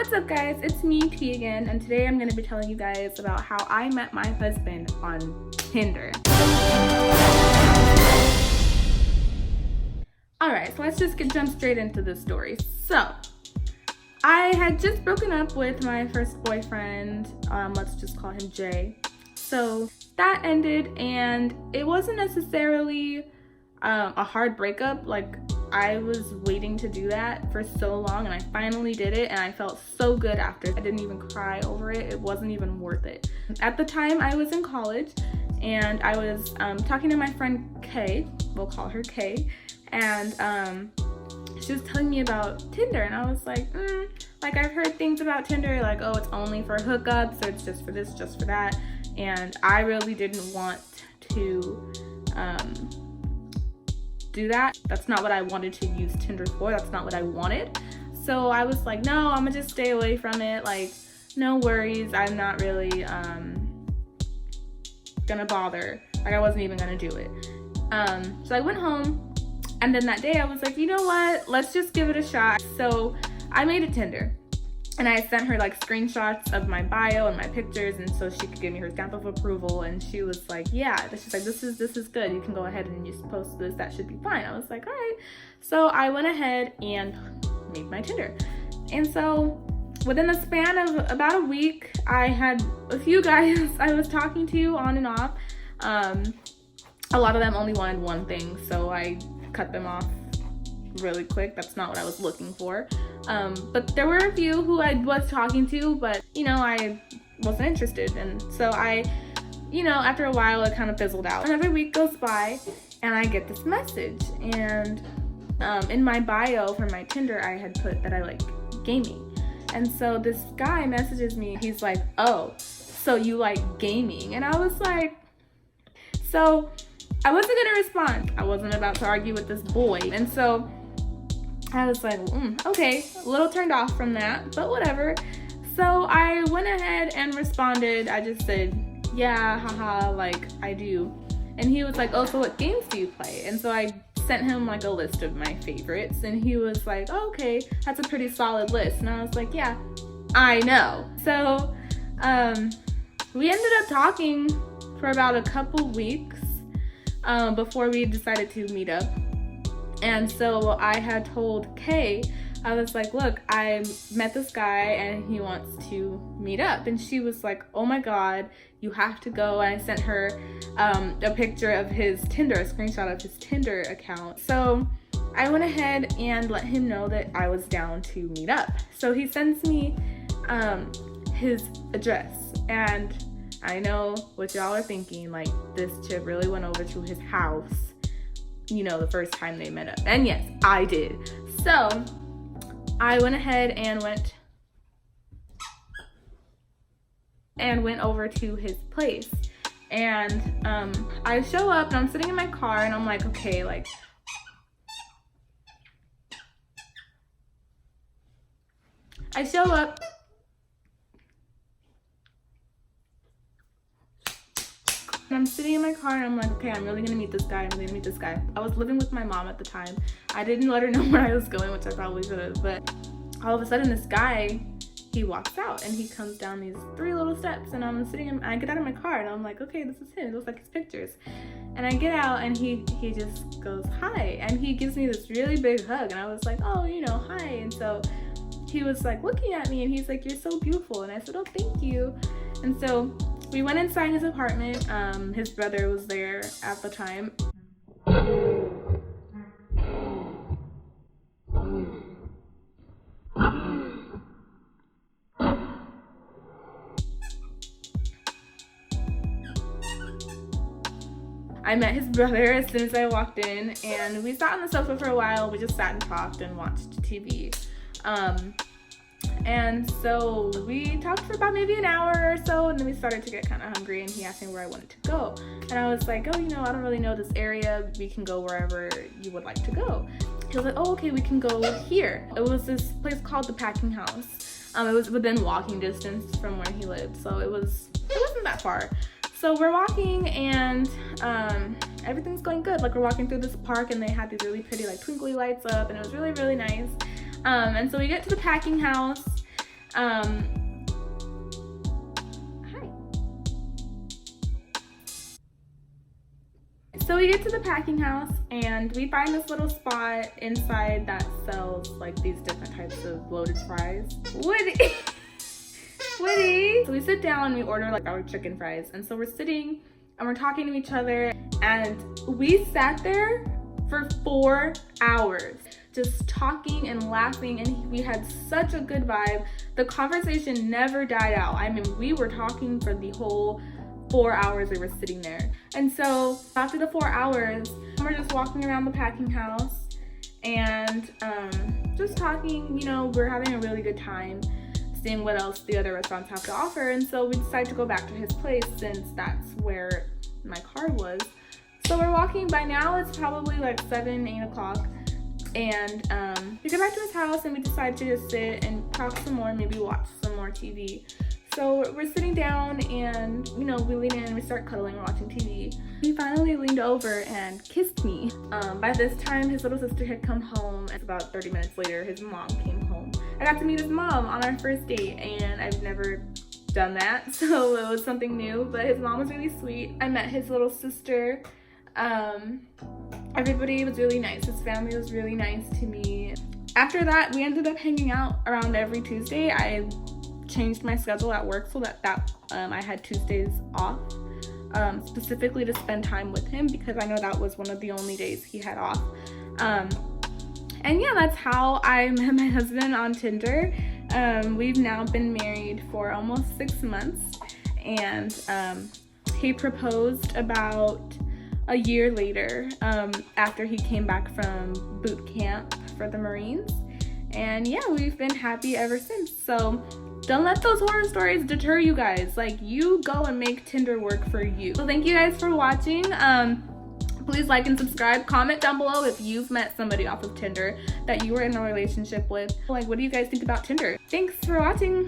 What's up guys, it's me T again, and today I'm going to be telling you guys about how I met my husband on Tinder. Alright, so let's just jump straight into this story. So, I had just broken up with my first boyfriend, let's just call him Jay. So that ended, and it wasn't necessarily a hard breakup. Like, I was waiting to do that for so long, and I finally did it, and I felt so good after. I didn't even cry over it. It wasn't even worth it. At the time, I was in college, and I was talking to my friend Kay, we'll call her Kay, and she was telling me about Tinder, and I was like, like, I've heard things about Tinder, like, oh, it's only for hookups, or it's just for this, just for that, and I really didn't want to do that. That's not what I wanted to use Tinder for. That's not what I wanted. So I was like, no, I'm gonna just stay away from it. Like, no worries. I'm not really gonna bother. Like, I wasn't even gonna do it. So I went home, and then that day I was like, you know what? Let's just give it a shot. So I made a Tinder, and I sent her like screenshots of my bio and my pictures, and so she could give me her stamp of approval. And she was like, yeah, she's like, this is good. You can go ahead and just post this. That should be fine. I was like, all right. So I went ahead and made my Tinder. And so within the span of about a week, I had a few guys I was talking to on and off. A lot of them only wanted one thing, so I cut them off really quick. That's not what I was looking for. But there were a few who I was talking to, but you know, I wasn't interested, and so I, you know, after a while it kind of fizzled out. Another week goes by, and I get this message, and in my bio for my Tinder I had put that I like gaming, and so this guy messages me. He's like, oh, so you like gaming? And I was like, so I wasn't gonna respond. I wasn't about to argue with this boy, and so I was like, okay, a little turned off from that, but whatever. So I went ahead and responded. I just said, yeah, haha, like, I do. And he was like, oh, so what games do you play? And so I sent him like a list of my favorites, and he was like, oh, okay, that's a pretty solid list. And I was like, yeah, I know. So we ended up talking for about a couple weeks before we decided to meet up. And so I had told Kay, I was like, look, I met this guy and he wants to meet up. And she was like, oh my God, you have to go. And I sent her a picture of his Tinder, a screenshot of his Tinder account. So I went ahead and let him know that I was down to meet up. So he sends me his address. And I know what y'all are thinking, like, this chick really went over to his house, you know, the first time they met up. And yes, I did. So I went ahead and went over to his place, and I show up and I'm sitting in my car, and I'm like, okay, like, I show up and I'm sitting in my car, and I'm like, okay, I'm really gonna meet this guy. I was living with my mom at the time. I didn't let her know where I was going, which I probably should have, but all of a sudden this guy, he walks out and he comes down these 3 little steps, and I'm sitting and I get out of my car, and I'm like, okay, this is him. It looks like his pictures. And I get out, and he just goes, hi, and he gives me this really big hug, and I was like, oh, you know, hi. And so he was like looking at me, and he's like, you're so beautiful. And I said, oh, thank you. And so we went inside his apartment. His brother was there at the time. I met his brother as soon as I walked in, and we sat on the sofa for a while. We just sat and talked and watched TV. And so we talked for about maybe an hour or so, and then we started to get kind of hungry, and he asked me where I wanted to go. And I was like, oh, you know, I don't really know this area. We can go wherever you would like to go. He was like, oh, okay, we can go here. It was this place called the Packing House. It was within walking distance from where he lived, so it wasn't that far. So we're walking, and everything's going good. Like, we're walking through this park, and they had these really pretty like twinkly lights up, and it was really, really nice. And so we get to the Packing House, Hi. So we get to the packing house and we find this little spot inside that sells like these different types of loaded fries. Woody! Woody! So we sit down and we order like our chicken fries. And so we're sitting and we're talking to each other, and we sat there for 4 hours just talking and laughing, and we had such a good vibe. The conversation never died out. I mean, we were talking for the whole 4 hours we were sitting there. And so after the 4 hours, we're just walking around the packing house and just talking. You know, we're having a really good time seeing what else the other restaurants have to offer. And so we decided to go back to his place since that's where my car was. So we're walking. By now it's probably like 7-8 o'clock, and we get back to his house and we decide to just sit and talk some more, maybe watch some more TV. So we're sitting down and, you know, we lean in and we start cuddling, watching TV. He finally leaned over and kissed me. By this time, his little sister had come home. And about 30 minutes later, his mom came home. I got to meet his mom on our first date, and I've never done that, so it was something new, but his mom was really sweet. I met his little sister. Everybody was really nice. His family was really nice to me. After that, we ended up hanging out around every Tuesday. I changed my schedule at work so that I had Tuesdays off, specifically to spend time with him, because I know that was one of the only days he had off. And yeah, that's how I met my husband on Tinder. We've now been married for almost 6 months, and he proposed about a year later, after he came back from boot camp for the Marines. And yeah, we've been happy ever since. So don't let those horror stories deter you guys. Like, you go and make Tinder work for you. So thank you guys for watching. Please like and subscribe. Comment down below if you've met somebody off of Tinder that you were in a relationship with. Like, what do you guys think about Tinder? Thanks for watching.